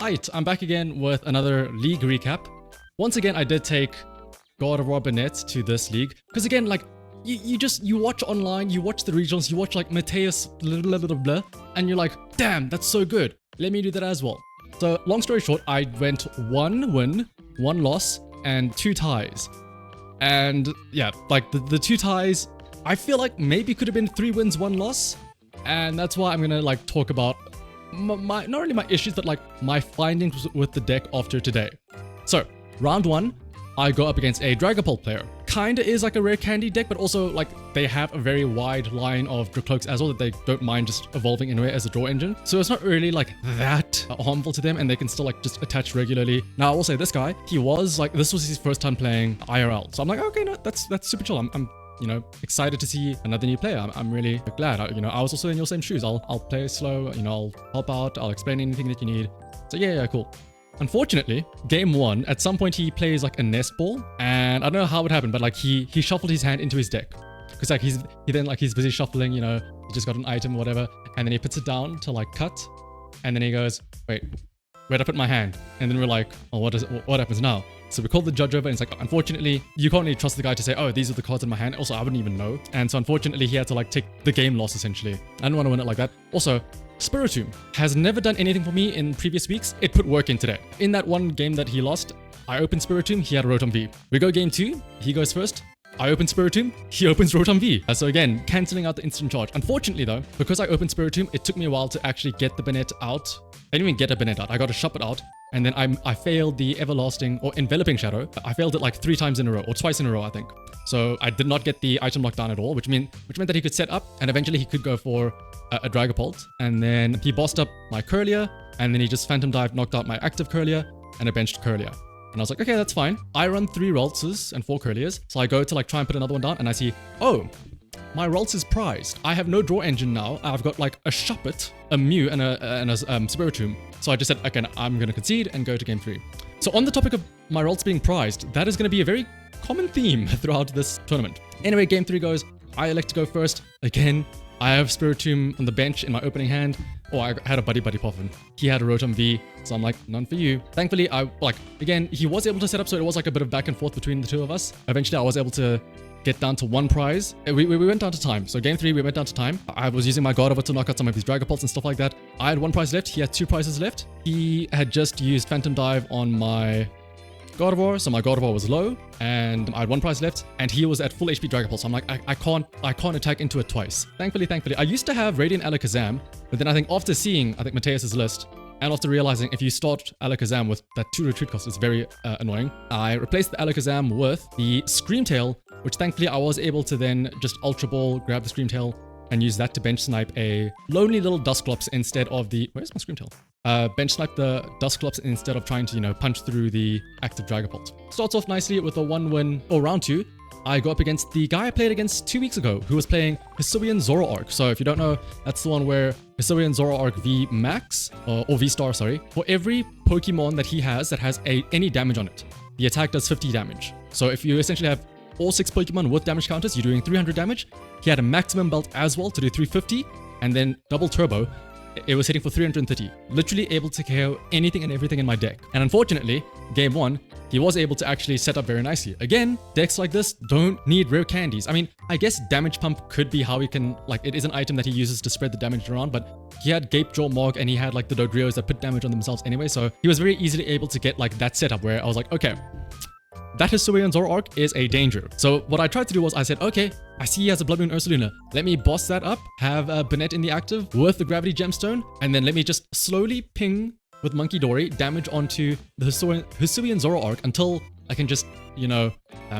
Alright, I'm back again with another league recap. Once again, I did take Gardevoir Banette to this league. Because again, like, you watch online, you watch the regionals, you watch like Mateus, blah, blah, blah, blah, and you're like, damn, that's so good. Let me do that as well. So long story short, I went 1 win, 1 loss, and 2 ties. And yeah, like the 2 ties, I feel like maybe could have been 3 wins, 1 loss. And that's why I'm gonna like talk about my not only my issues, but like my findings with the deck after today. So round 1, I go up against a Dragapult player. Kinda is like a rare candy deck, but also like they have a very wide line of Dracloaks as well that they don't mind just evolving anyway as a draw engine. So it's not really like that harmful to them, and they can still like just attach regularly. Now I will say this guy, he was like, this was his first time playing IRL. So I'm like, okay, no, that's super chill. I'm you know, excited to see another new player. I'm really glad. I was also in your same shoes. I'll play slow, you know, I'll help out, I'll explain anything that you need. So yeah, cool. Unfortunately, game 1, at some point he plays like a nest ball, and I don't know how it happened, but like he shuffled his hand into his deck. Because like he's busy shuffling, you know, he just got an item or whatever, and then he puts it down to like cut, and then he goes, wait, where'd I put my hand? And then we're like, oh, what happens now? So we called the judge over, and it's like, unfortunately, you can't really trust the guy to say, oh, these are the cards in my hand. Also, I wouldn't even know. And so unfortunately, he had to like take the game loss essentially. I didn't want to win it like that. Also, Spiritomb has never done anything for me in previous weeks. It put work in today. In that one game that he lost, I opened Spiritomb, he had Rotom V. We go game 2, he goes first. I open Spiritomb, he opens Rotom V. So again, cancelling out the instant charge. Unfortunately though, because I opened Spiritomb, it took me a while to actually get the Banette out. I didn't even get a Banette out, I got to shop it out. And then I failed the Everlasting or Enveloping Shadow. I failed it like 3 times in a row, or twice in a row, I think. So I did not get the item locked down at all, which meant that he could set up, and eventually he could go for a Dragapult. And then he bossed up my Curlier, and then he just Phantom Dive, knocked out my active Curlier, and I benched Curlier. And I was like, okay, that's fine. I run 3 Raltses and 4 Curliers. So I go to like try and put another one down, and I see, oh, my Ralts is prized. I have no draw engine now. I've got like a Shuppet, a Mew, and a Spiritomb. So I just said, okay, I'm going to concede and go to game 3. So on the topic of my Ralts being prized, that is going to be a very common theme throughout this tournament. Anyway, game 3 goes, I elect to go first. Again, I have Spiritomb on the bench in my opening hand. Oh, I had a Buddy Puffin. He had a Rotom V, so I'm like, none for you. Thankfully, again, he was able to set up, so it was like a bit of back and forth between the 2 of us. Eventually, I was able to get down to 1 prize. We went down to time. So game 3, we went down to time. I was using my Gardevoir to knock out some of his Dragapults and stuff like that. I had 1 prize left. He had 2 prizes left. He had just used Phantom Dive on my Gardevoir, so my Gardevoir was low, and I had 1 prize left, and he was at full HP Dragapult. So I'm like, I can't attack into it twice. Thankfully, I used to have Radiant Alakazam, but then I think after seeing, Mateus's list, and after realizing if you start Alakazam with that 2 retreat cost, it's very annoying, I replaced the Alakazam with the Screamtail, which thankfully I was able to then just Ultra Ball, grab the Screamtail, and use that to bench snipe a lonely little Dusclops instead of the... Where's my Screamtail? Bench snipe the Dusclops instead of trying to, you know, punch through the active Dragapult. Starts off nicely with a 1 win, or round 2. I go up against the guy I played against 2 weeks ago, who was playing Hisuian Zoroark. So if you don't know, that's the one where Hisuian Zoroark V Max, or V Star, sorry, for every Pokemon that he has that has any damage on it, the attack does 50 damage. So if you essentially have all 6 Pokemon with damage counters, you're doing 300 damage. He had a maximum belt as well to do 350, and then double turbo, it was hitting for 330. Literally able to KO anything and everything in my deck. And unfortunately, game 1, he was able to actually set up very nicely. Again, decks like this don't need rare candies. I mean, I guess Damage Pump could be how he can, like, it is an item that he uses to spread the damage around, but he had Gape Jaw Mog, and he had like the Dogrios that put damage on themselves anyway, so he was very easily able to get like that setup where I was like, okay, that Hisuian Zoroark is a danger. So what I tried to do was I said, okay, I see he has a Blood Moon Ursaluna. Let me boss that up, have Banette in the active with the Gravity Gemstone, and then let me just slowly ping with Monkey Dory damage onto the Hisuian Zoroark until I can just, you know,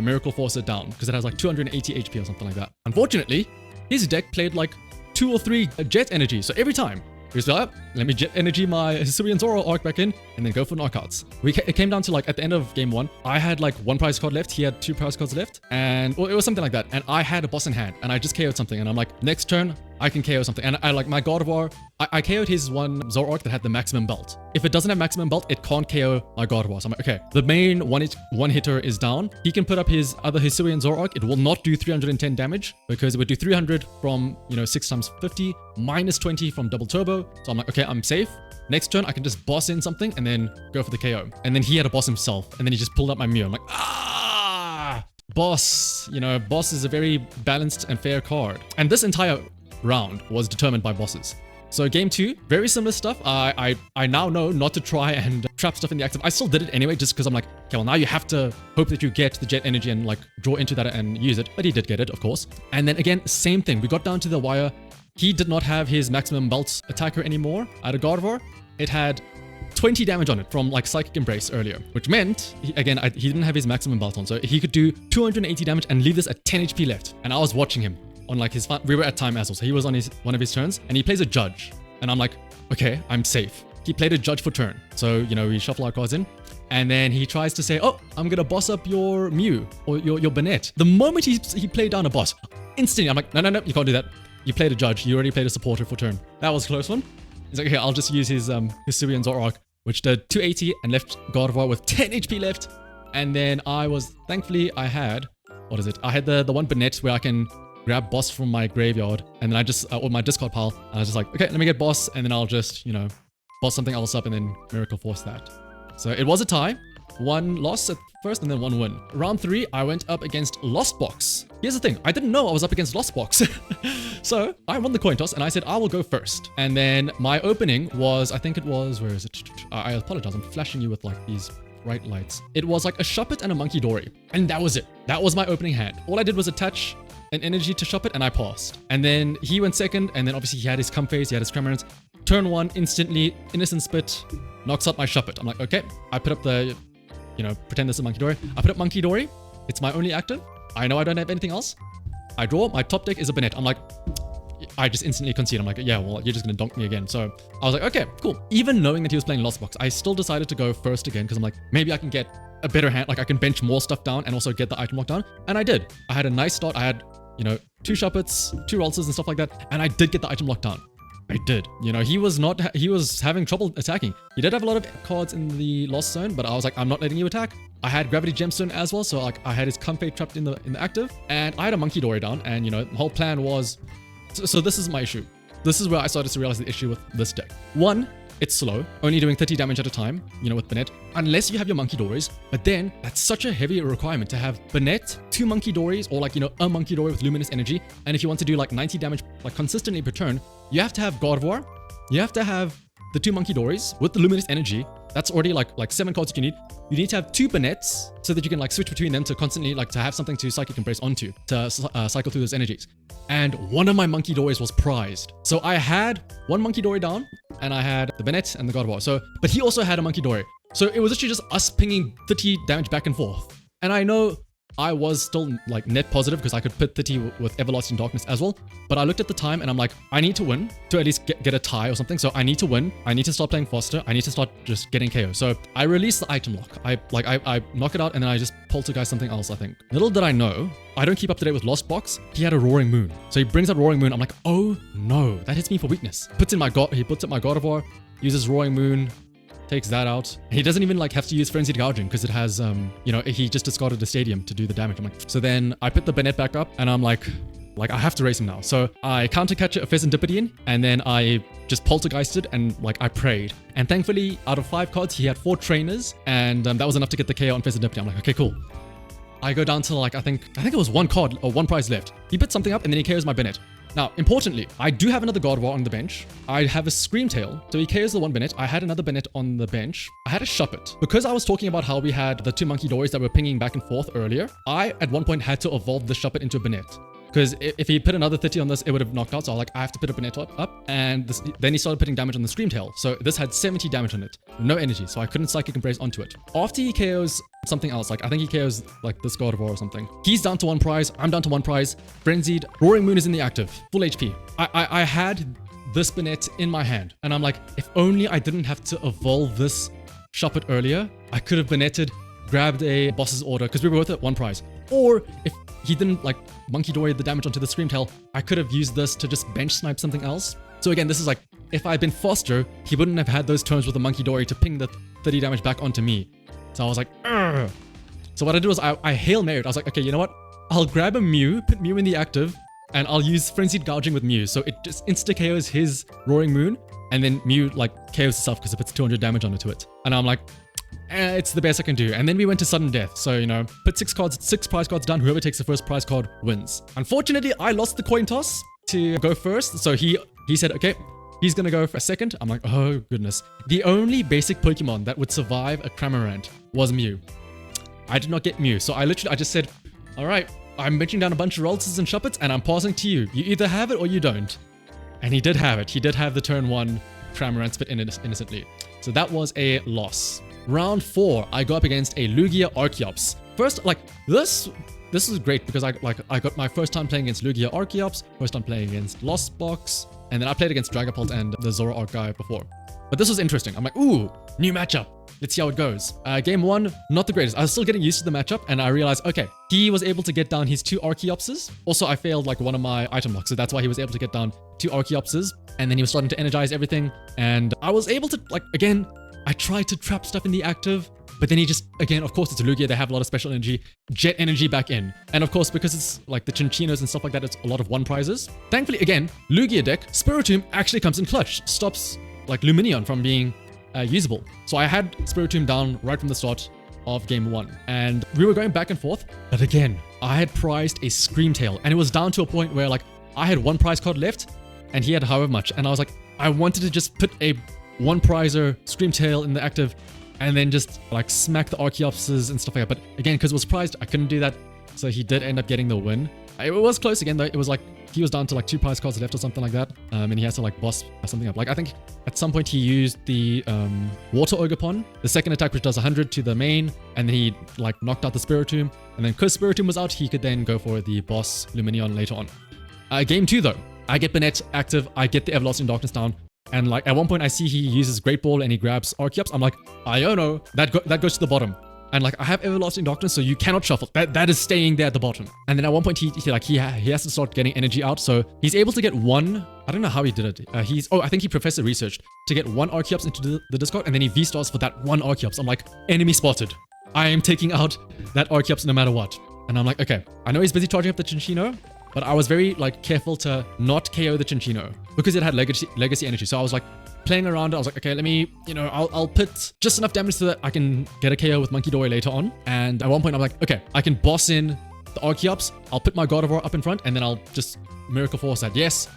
Miracle Force it down, because it has like 280 HP or something like that. Unfortunately, his deck played like 2 or 3 Jet Energy, so every time, he was like, let me Jet Energy my Hisuian Zoroark back in, and then go for knockouts. It came down to like, at the end of game 1, I had like 1 prize card left, he had 2 prize cards left, and well, it was something like that, and I had a boss in hand, and I just KO'd something, and I'm like, next turn, I can KO something. And I like my Gardevoir, I KO'd his one Zoroark that had the maximum belt. If it doesn't have maximum belt, it can't KO my Gardevoir. So I'm like, okay, the main one hitter is down. He can put up his other Hisuian Zoroark. It will not do 310 damage because it would do 300 from, 6 times 50, minus 20 from double turbo. So I'm like, okay, I'm safe. Next turn, I can just boss in something and then go for the KO. And then he had a boss himself. And then he just pulled up my Mew. I'm like, boss. Boss is a very balanced and fair card. And this entire round was determined by bosses. So game 2, very similar stuff. I now know not to try and trap stuff in the active. I still did it anyway just because I'm like, okay, well now you have to hope that you get the jet energy and like draw into that and use it. But he did get it, of course. And then again, same thing. We got down to the wire. He did not have his maximum belt attacker anymore. I had a Gardevoir. It had 20 damage on it from like Psychic Embrace earlier, which meant, he didn't have his maximum belt on. So he could do 280 damage and leave this at 10 HP left. And I was watching him on like we were at time as well. So he was on one of his turns and he plays a judge. And I'm like, okay, I'm safe. He played a judge for turn. So, we shuffle our cards in. And then he tries to say, oh, I'm going to boss up your Mew or your Banette. The moment he played down a boss, instantly, I'm like, no, you can't do that. You played a judge. You already played a supporter for turn. That was a close one. He's like, okay, I'll just use his Hisuian Zoroark, which did 280 and left Gardevoir with 10 HP left. And then thankfully I had the one Banette where I can grab boss from my graveyard, and then I just, or my discard pile, and I was just like, okay, let me get boss, and then I'll just, boss something else up and then Miracle Force that. So it was a tie. 1 loss at first and then 1 win. Round 3, I went up against Lost Box. Here's the thing, I didn't know I was up against Lost Box. So I won the coin toss and I said, I will go first. And then my opening was, where is it? I apologize, I'm flashing you with like these bright lights. It was like a Shuppet and a Monkey Dory. And that was it. That was my opening hand. All I did was attach an energy to Shuppet and I passed. And then he went second, and then obviously he had his Comphase, he had his Cramorant. Turn 1, instantly, Innocent Spit, knocks out my Shuppet. I'm like, okay, I put up the, pretend this is Monkey Dory. I put up Monkey Dory, it's my only active. I know I don't have anything else. I draw, my top deck is a Banette. I'm like, I just instantly concede. I'm like, yeah, well, you're just gonna donk me again. So I was like, okay, cool. Even knowing that he was playing Lost Box, I still decided to go first again because I'm like, maybe I can get a better hand, like I can bench more stuff down and also get the item lock down. And I did. I had a nice start. I had 2 Shuppets, 2 Rolsers and stuff like that. And I did get the item locked down. I did. He was having trouble attacking. He did have a lot of cards in the Lost Zone, but I was like, I'm not letting you attack. I had Gravity Gemstone as well. So like I had his Comfey trapped in the active, and I had a Monkey Dory down. And the whole plan was, so this is my issue. This is where I started to realize the issue with this deck. 1, it's slow, only doing 30 damage at a time, with Banette, unless you have your Monkey Dories. But then that's such a heavy requirement to have Banette, 2 Monkey Dories, or like, a Monkey Dory with Luminous Energy. And if you want to do like 90 damage, like consistently per turn, you have to have Gardevoir, you have to have the 2 Monkey Dories with the Luminous Energy. That's already like 7 cards that you need. You need to have 2 Banettes so that you can like switch between them to constantly like to have something to Psychic Embrace onto to cycle through those energies. And one of my Monkey Dories was prized. So I had 1 Monkey Dory down and I had the Banette and the Gardevoir. So, but he also had a Monkey Dory. So it was actually just us pinging 30 damage back and forth. And I know I was still like net positive because I could put 30 with Everlasting Darkness as well. But I looked at the time and I'm like, I need to win to at least get a tie or something. So I need to win. I need to start playing faster. I need to start just getting KO. So I released the item lock. I knock it out and then I just poltergeist something else, I think. Little did I know, I don't keep up to date with Lost Box. He had a Roaring Moon. So he brings out Roaring Moon. I'm like, oh no, that hits me for weakness. He puts up my Gardevoir, uses Roaring Moon, takes that out. He doesn't even like have to use Frenzied Gouging because it has, he just discarded the Stadium to do the damage. I'm like, so then I put the Banette back up and I'm like I have to race him now. So I counter catch a Pheasantipedian and then I just poltergeisted and like I prayed. And thankfully, out of 5 cards, he had 4 trainers and that was enough to get the KO on Pheasantipedian. I'm like, okay, cool. I go down to like, I think it was 1 card or 1 prize left. He puts something up and then he KOs my Banette. Now, importantly, I do have another Gardevoir on the bench. I have a Screamtail, so he KOs the 1 Banette. I had another Banette on the bench. I had a Shuppet. Because I was talking about how we had the 2 Monkey Dories that were pinging back and forth earlier, I, at one point, had to evolve the Shuppet into a Banette. Because if he put another 30 on this, it would have knocked out. So I was like, I have to put a Banette up. And then he started putting damage on the Screamtail. So this had 70 damage on it. No energy, so I couldn't Psychic Embrace onto it. After he KOs something else, like I think he KOs like this Gardevoir or something. He's down to 1 prize. I'm down to 1 prize. Frenzied. Roaring Moon is in the active. Full HP. I had this Banette in my hand. And I'm like, if only I didn't have to evolve this Shuppet earlier, I could have Banetted, grabbed a boss's order, because we were both at 1 prize. Or if he didn't like Monkey Dory the damage onto the Screamtail, I could have used this to just bench snipe something else. So again, this is like, if I had been faster, he wouldn't have had those turns with the Monkey Dory to ping the 30 damage back onto me. So I was like, ugh. So what I did was I Hail Married. I was like, okay, you know what? I'll grab a Mew, put Mew in the active, and I'll use Frenzied Gouging with Mew. So it just insta-KOs his Roaring Moon, and then Mew like KOs itself because it puts 200 damage onto it. And I'm like, it's the best I can do. And then we went to Sudden Death. So, you know, put 6 prize cards down. Whoever takes the first prize card wins. Unfortunately, I lost the coin toss to go first. So he said, okay, he's gonna go for a second. I'm like, oh goodness. The only basic Pokemon that would survive a Cramorant was Mew. I did not get Mew. So I just said, all right, I'm benching down a bunch of Roltzes and Shuppets and I'm passing to you. You either have it or you don't. And he did have it. He did have the turn 1 Cramorant spit innocently. So that was a loss. Round 4, I go up against a Lugia Archeops. First, like, this was great because I got my first time playing against Lugia Archeops, first time playing against Lost Box, and then I played against Dragapult and the Zoroark guy before. But this was interesting. I'm like, ooh, new matchup. Let's see how it goes. Game 1, not the greatest. I was still getting used to the matchup, and I realized, okay, he was able to get down his 2 Archeopses. Also, I failed like one of my item locks, so that's why he was able to get down 2 Archeopses. And then he was starting to energize everything, and I was able to, like, again, I tried to trap stuff in the active, but then he just, again, of course, it's a Lugia, they have a lot of special energy, jet energy back in. And of course, because it's like the Chinchinos and stuff like that, it's a lot of 1 prizes. Thankfully, again, Lugia deck, Spiritomb actually comes in clutch, stops like Lumineon from being usable. So I had Spiritomb down right from the start of game 1, and we were going back and forth, but again, I had prized a Screamtail, and it was down to a point where like I had 1 prize card left, and he had however much, and I was like, I wanted to just put a 1 prizer Screamtail in the active and then just like smack the Archeopses and stuff like that. But again, because it was prized, I couldn't do that. So he did end up getting the win. It was close again though. It was like he was down to like 2 prize cards left or something like that. And he has to like boss something up. Like I think at some point he used the Water Ogerpon, the second attack which does 100 to the main, and then he like knocked out the Spiritomb. And then because Spiritomb was out, he could then go for the boss Lumineon later on. Game 2 though, I get Banette active, I get the Everlasting Darkness down. And like at one point I see he uses Great Ball and he grabs Archeops. I'm like, Iono, that goes to the bottom. And like I have Everlasting Darkness, so you cannot shuffle. That is staying there at the bottom. And then at one point he has to start getting energy out, so he's able to get 1. I don't know how he did it. I think he Professor researched to get 1 Archeops into the discard, and then he V-stars for that 1 Archeops. I'm like, enemy spotted. I am taking out that Archeops no matter what. And I'm like, okay, I know he's busy charging up the Chinchino, but I was very like careful to not KO the Chinchino because it had legacy energy. So I was like playing around. I was like, okay, let me, I'll put just enough damage so that I can get a KO with Monkey Dory later on. And at one point I'm like, okay, I can boss in the Archeops. I'll put my Gardevoir up in front and then I'll just Miracle Force that. Yes,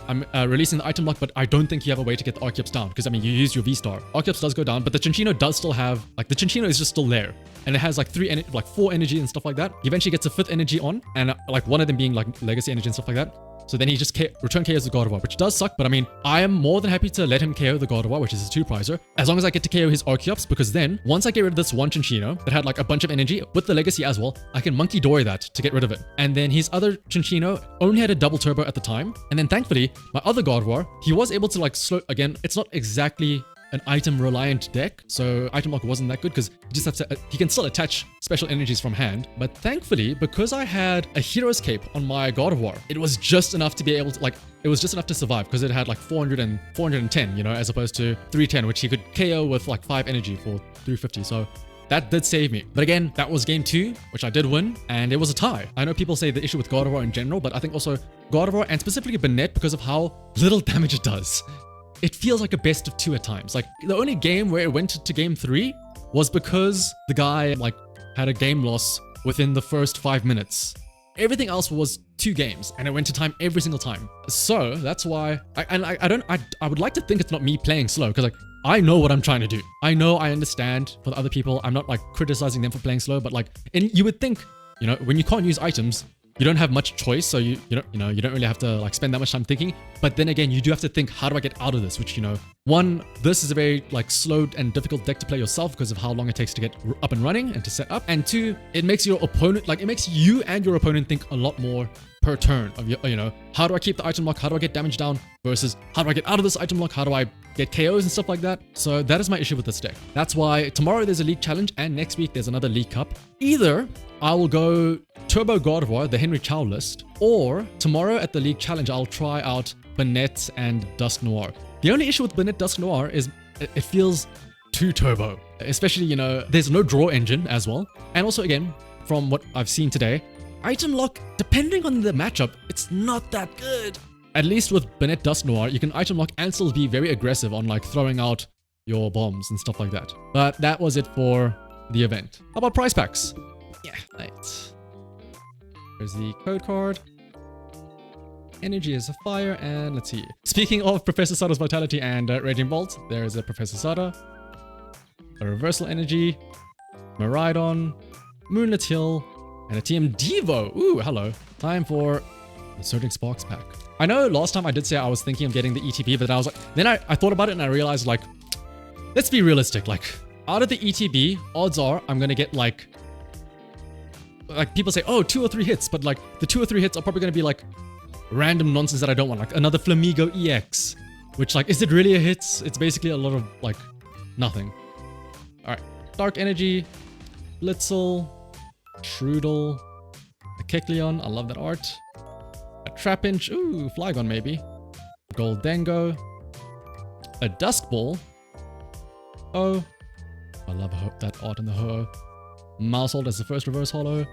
I'm releasing the item lock, but I don't think you have a way to get the Archeops down because I mean, you use your V-Star. Archeops does go down, but the Chinchino does still have, like the Chinchino is just still there. And it has like 4 energy and stuff like that. He eventually gets a 5th energy on, and like one of them being like legacy energy and stuff like that. So then he just return KOs the Gardevoir, which does suck, but I mean, I am more than happy to let him KO the Gardevoir, which is a 2-prizer, as long as I get to KO his Archeops, because then, once I get rid of this one Chinchino that had like a bunch of energy, with the legacy as well, I can Monkey Dory that to get rid of it. And then his other Chinchino only had a double turbo at the time, and then thankfully, my other Gardevoir, he was able to like slow, again, it's not exactly an item reliant deck, so item lock wasn't that good because you just have to he can still attach special energies from hand. But thankfully, because I had a Hero's Cape on my Gardevoir, it was just enough to be able to it was just enough to survive because it had like 400 and 410, as opposed to 310, which he could KO with like 5 energy for 350. So that did save me. But again, that was game 2, which I did win, and it was a tie. I know people say the issue with Gardevoir in general, but I think also Gardevoir and specifically Banette, because of how little damage it does, it feels like a best of 2 at times. Like the only game where it went to game 3 was because the guy like had a game loss within the first 5 minutes. Everything else was 2 games and it went to time every single time. So that's why I would like to think it's not me playing slow, because like I know what I'm trying to do. I know, I understand for the other people. I'm not like criticizing them for playing slow, but like, and you would think, when you can't use items, you don't have much choice, so you don't really have to like spend that much time thinking. But then again, you do have to think, how do I get out of this? Which, one, this is a very like slow and difficult deck to play yourself because of how long it takes to get up and running and to set up. And 2, it makes your opponent, like it makes you and your opponent think a lot more per turn of your, you know, how do I keep the item lock? How do I get damage down? Versus how do I get out of this item lock? How do I get KOs and stuff like that? So that is my issue with this deck. That's why tomorrow there's a league challenge and next week there's another league cup. Either I will go Turbo Gardevoir, the Henry Chow list, or tomorrow at the league challenge I'll try out Banette and Dusk Noir. The only issue with Banette Dusk Noir is it feels too turbo, especially, you know, there's no draw engine as well. And also, again, from what I've seen today, item lock, depending on the matchup, it's not that good. At least with Banette Dusk Noir, you can item lock and still be very aggressive on like throwing out your bombs and stuff like that. But that was it for the event. How about prize packs? Yeah, right. There's the code card. Energy is a fire, and let's see. Speaking of Professor Sada's Vitality and Raging Bolt, there is a Professor Sada, a Reversal Energy, Miraidon, Moonlit Hill, and a TM Devo. Ooh, hello. Time for the Surging Sparks pack. I know last time I did say I was thinking of getting the ETB, but then I was like, then I thought about it and I realized, like, let's be realistic. Like, out of the ETB, odds are I'm gonna get like people say, oh, 2 or 3 hits, but like the 2 or 3 hits are probably gonna be like random nonsense that I don't want, like another Flamigo EX, which, like, is it really a hit? It's basically a lot of like nothing. All right, Dark Energy, Blitzel, Shroodle, a Kecleon, I love that art, a Trapinch, ooh, Flygon maybe, Goldengo, a Dusk Ball, oh, I love that art in the Ho-Oh, Maushold as the first reverse holo.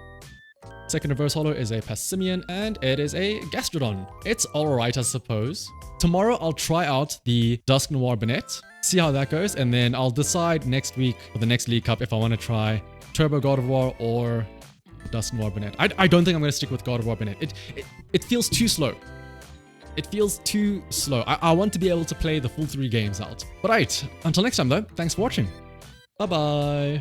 Second reverse holo is a Passimian, and it is a Gastrodon. It's alright, I suppose. Tomorrow I'll try out the Dusk Noir Banette, see how that goes, and then I'll decide next week for the next League Cup if I want to try Turbo Gardevoir or Dusk Noir Banette. I don't think I'm going to stick with Gardevoir Banette. It feels too slow. It feels too slow. I want to be able to play the full 3 games out. But right, until next time though, thanks for watching. Bye-bye.